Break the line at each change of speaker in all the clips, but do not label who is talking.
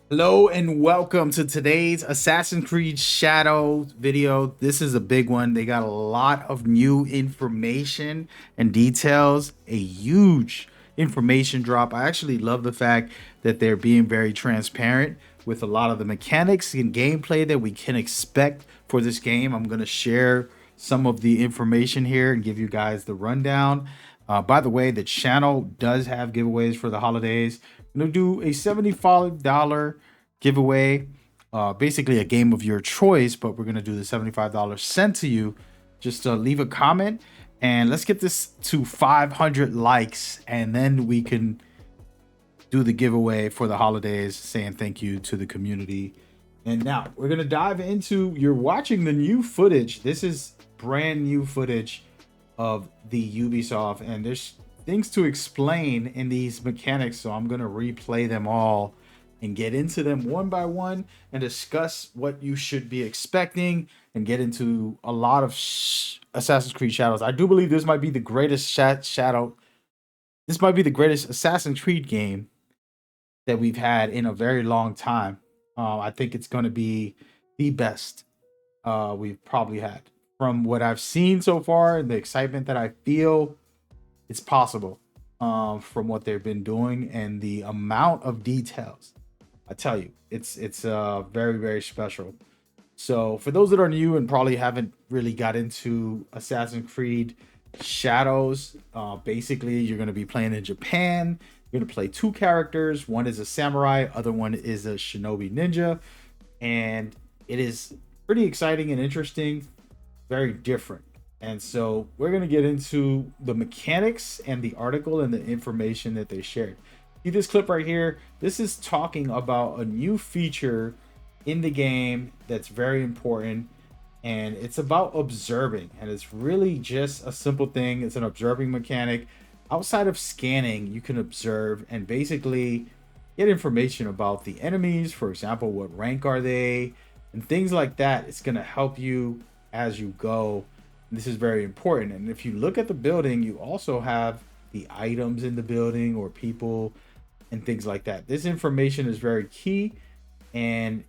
Hello and welcome to today's Assassin's Creed Shadow video. This is a big one. They got a lot of new information and details, a huge information drop. I actually love the fact that they're being very transparent with a lot of the mechanics and gameplay that we can expect for this game. I'm going to share some of the information here and give you guys the rundown. By the way, the channel does have giveaways for the holidays. I'm gonna do a $75 giveaway, basically a game of your choice, but we're gonna do the $75 sent to you. Just leave a comment and let's get this to 500 likes, and then we can do the giveaway for the holidays, saying thank you to the community. And now we're gonna dive into. You're watching the new footage. This is brand new footage of the Ubisoft, and there's things to explain in these mechanics, so I'm gonna replay them all and get into them one by one and discuss what you should be expecting and get into a lot of Assassin's Creed Shadows. I do believe this might be the greatest shadow. This might be the greatest Assassin's Creed game that we've had in a very long time. I think it's going to be the best we've probably had. From what I've seen so far and the excitement that I feel, it's possible from what they've been doing and the amount of details. I tell you, it's very very special. So for those that are new and probably haven't really got into Assassin's Creed Shadows, basically you're going to be playing in Japan. You're going to play two characters. One is a samurai, other one is a shinobi ninja, and it is pretty exciting and interesting, very different. And so we're going to get into the mechanics and the article and the information that they shared. See this clip right here? This is talking about a new feature in the game that's very important, and it's about observing, and it's really just a simple thing. It's an observing mechanic. Outside of scanning, you can observe and basically get information about the enemies. For example, what rank are they and things like that. It's going to help you as you go. This is very important. And if you look at the building, you also have the items in the building or people and things like that. This information is very key and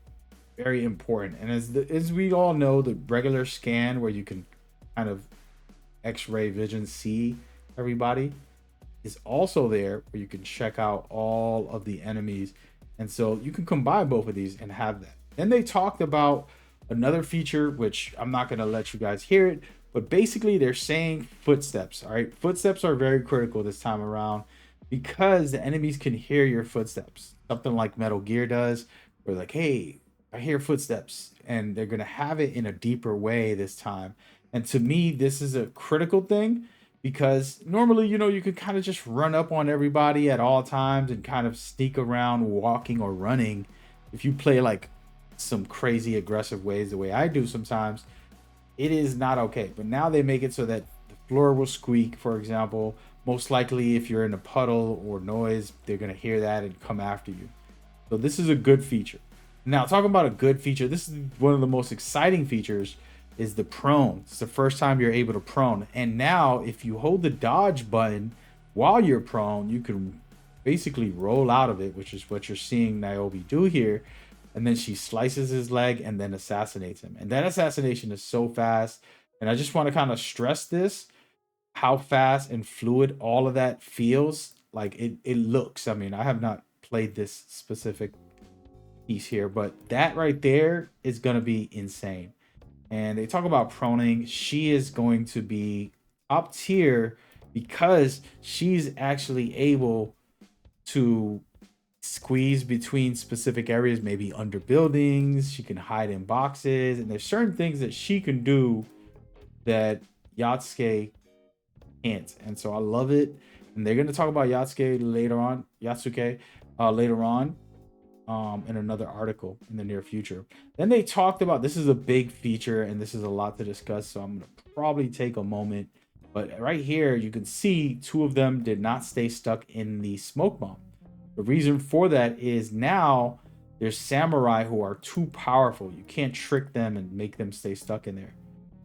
very important. And as we all know, the regular scan where you can kind of X-ray vision see everybody is also there, where you can check out all of the enemies. And so you can combine both of these and have that. Then they talked about another feature, which I'm not going to let you guys hear it, but basically they're saying footsteps. All right, footsteps are very critical this time around because the enemies can hear your footsteps, something like Metal Gear does. Where like, hey, I hear footsteps, and they're going to have it in a deeper way this time. And to me, this is a critical thing because normally, you could kind of just run up on everybody at all times and kind of sneak around walking or running. If you play like some crazy aggressive ways, the way I do sometimes, it is not okay. But now they make it so that the floor will squeak, for example. Most likely, if you're in a puddle or noise, they're going to hear that and come after you. So this is a good feature. Now, talking about a good feature, this is one of the most exciting features is the prone. It's the first time you're able to prone. And now if you hold the dodge button while you're prone, you can basically roll out of it, which is what you're seeing Niobe do here. And then she slices his leg and then assassinates him. And that assassination is so fast. And I just want to kind of stress this, how fast and fluid all of that feels. Like it looks. I mean, I have not played this specific piece here, but that right there is going to be insane. And they talk about proning. She is going to be up tier because she's actually able to squeeze between specific areas, maybe under buildings. She can hide in boxes, and there's certain things that she can do that Yatsuke can't. And so I love it. And they're going to talk about Yatsuke later on, later on, in another article in the near future. Then they talked about, this is a big feature and this is a lot to discuss, so I'm gonna probably take a moment. But right here, you can see two of them did not stay stuck in the smoke bomb. The reason for that is now there's samurai who are too powerful. You can't trick them and make them stay stuck in there.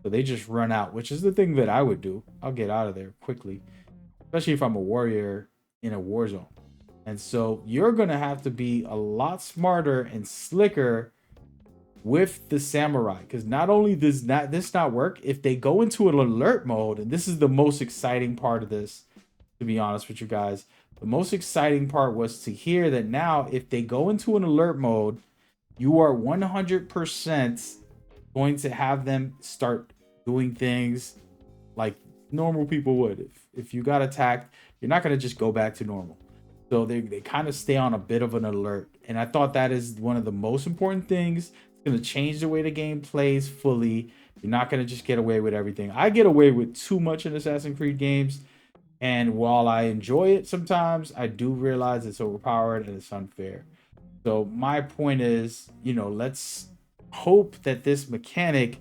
So they just run out, which is the thing that I would do. I'll get out of there quickly, especially if I'm a warrior in a war zone. And so you're gonna have to be a lot smarter and slicker with the samurai, because not only does not work if they go into an alert mode, and this is the most exciting part of this, to be honest with you guys. The most exciting part was to hear that now if they go into an alert mode, you are 100% going to have them start doing things like normal people would. If you got attacked, you're not going to just go back to normal. So they kind of stay on a bit of an alert. And I thought that is one of the most important things. It's going to change the way the game plays fully. You're not going to just get away with everything. I get away with too much in Assassin's Creed games. And while I enjoy it sometimes, I do realize it's overpowered and it's unfair. So my point is, let's hope that this mechanic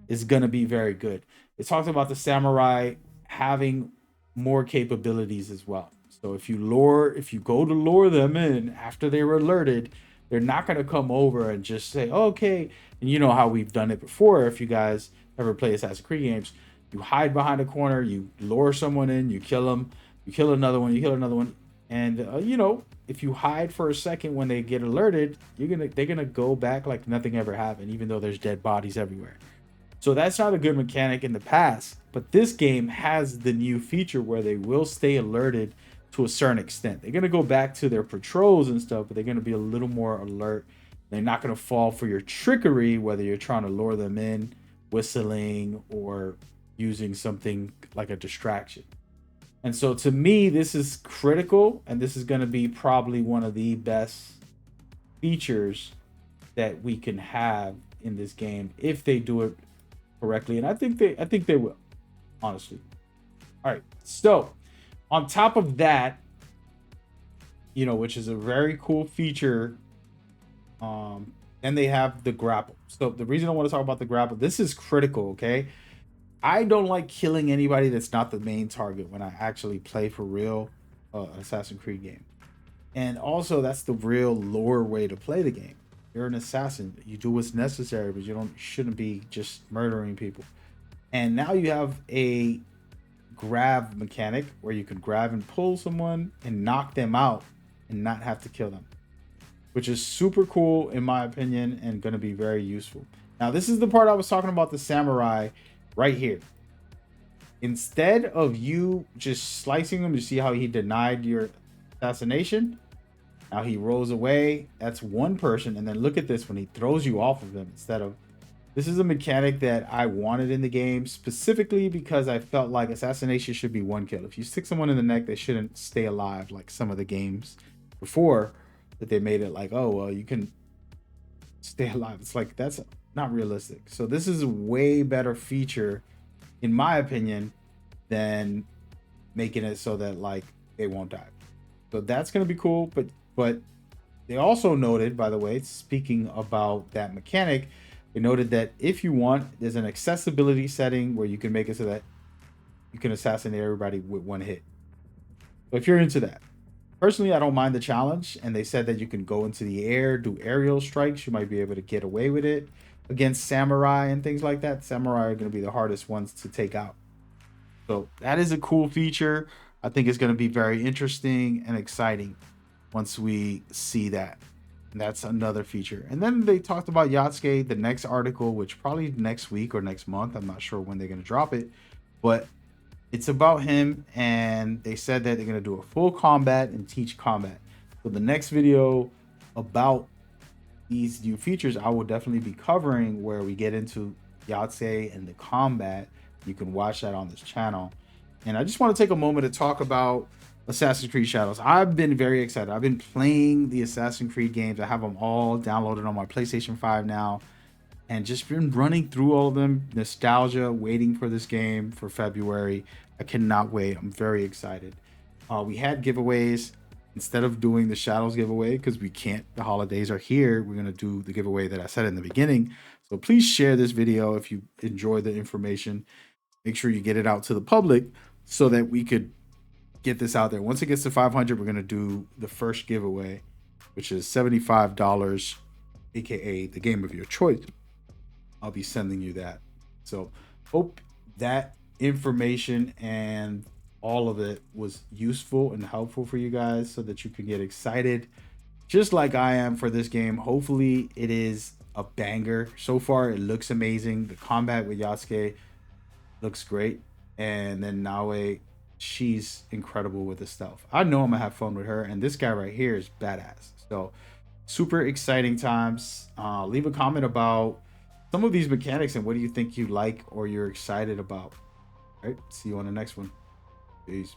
is going to be very good. It talks about the samurai having more capabilities as well. So if you go to lure them in after they were alerted, they're not going to come over and just say, oh, okay. And you know how we've done it before. If you guys ever play Assassin's Creed games, you hide behind a corner, you lure someone in, you kill them, you kill another one, you kill another one, and if you hide for a second when they get alerted, they're gonna go back like nothing ever happened, even though there's dead bodies everywhere. So that's not a good mechanic in the past, but this game has the new feature where they will stay alerted to a certain extent. They're gonna go back to their patrols and stuff, but they're gonna be a little more alert. They're not gonna fall for your trickery, whether you're trying to lure them in, whistling, or using something like a distraction. And so to me, this is critical, and this is going to be probably one of the best features that we can have in this game if they do it correctly. And I think they will, honestly. All right. So on top of that, which is a very cool feature, then they have the grapple. So the reason I want to talk about the grapple, this is critical, okay? I don't like killing anybody that's not the main target when I actually play for real Assassin's Creed game. And also, that's the real lore way to play the game. You're an assassin. You do what's necessary, but you shouldn't be just murdering people. And now you have a grab mechanic where you can grab and pull someone and knock them out and not have to kill them, which is super cool in my opinion and going to be very useful. Now, this is the part I was talking about, the samurai right here. Instead of you just slicing him, you see how he denied your assassination? Now he rolls away. That's one person. And then look at this when he throws you off of him instead of. This is a mechanic that I wanted in the game specifically because I felt like assassination should be one kill. If you stick someone in the neck, they shouldn't stay alive like some of the games before that they made it like, oh, well, you can stay alive. It's like, that's not realistic. So this is a way better feature, in my opinion, than making it so that like they won't die. So that's going to be cool. But they also noted, by the way, speaking about that mechanic, they noted that if you want, there's an accessibility setting where you can make it so that you can assassinate everybody with one hit. So if you're into that, personally, I don't mind the challenge. And they said that you can go into the air, do aerial strikes. You might be able to get away with it against samurai and things like that. Samurai are going to be the hardest ones to take out. So that is a cool feature. I think it's going to be very interesting and exciting once we see that. And that's another feature. And then they talked about Yatsuke, the next article, which probably next week or next month. I'm not sure when they're going to drop it, but it's about him. And they said that they're going to do a full combat and teach combat. So the next video about these new features, I will definitely be covering where we get into Yatsuke and the combat. You can watch that on this channel. And I just want to take a moment to talk about Assassin's Creed Shadows. I've been very excited. I've been playing the Assassin's Creed games. I have them all downloaded on my PlayStation 5 now, and just been running through all of them. Nostalgia, waiting for this game for February. I cannot wait. I'm very excited. We had giveaways. Instead of doing the Shadows giveaway, because we can't, the holidays are here, we're going to do the giveaway that I said in the beginning. So please share this video if you enjoy the information. Make sure you get it out to the public so that we could get this out there. Once it gets to 500, we're going to do the first giveaway, which is $75, aka the game of your choice. I'll be sending you that. So hope that information and all of it was useful and helpful for you guys so that you can get excited just like I am for this game. Hopefully, it is a banger. So far, it looks amazing. The combat with Yasuke looks great. And then Naue, she's incredible with the stealth. I know I'm gonna have fun with her. And this guy right here is badass. So super exciting times. Leave a comment about some of these mechanics and what do you think you like or you're excited about. All right. See you on the next one. Peace.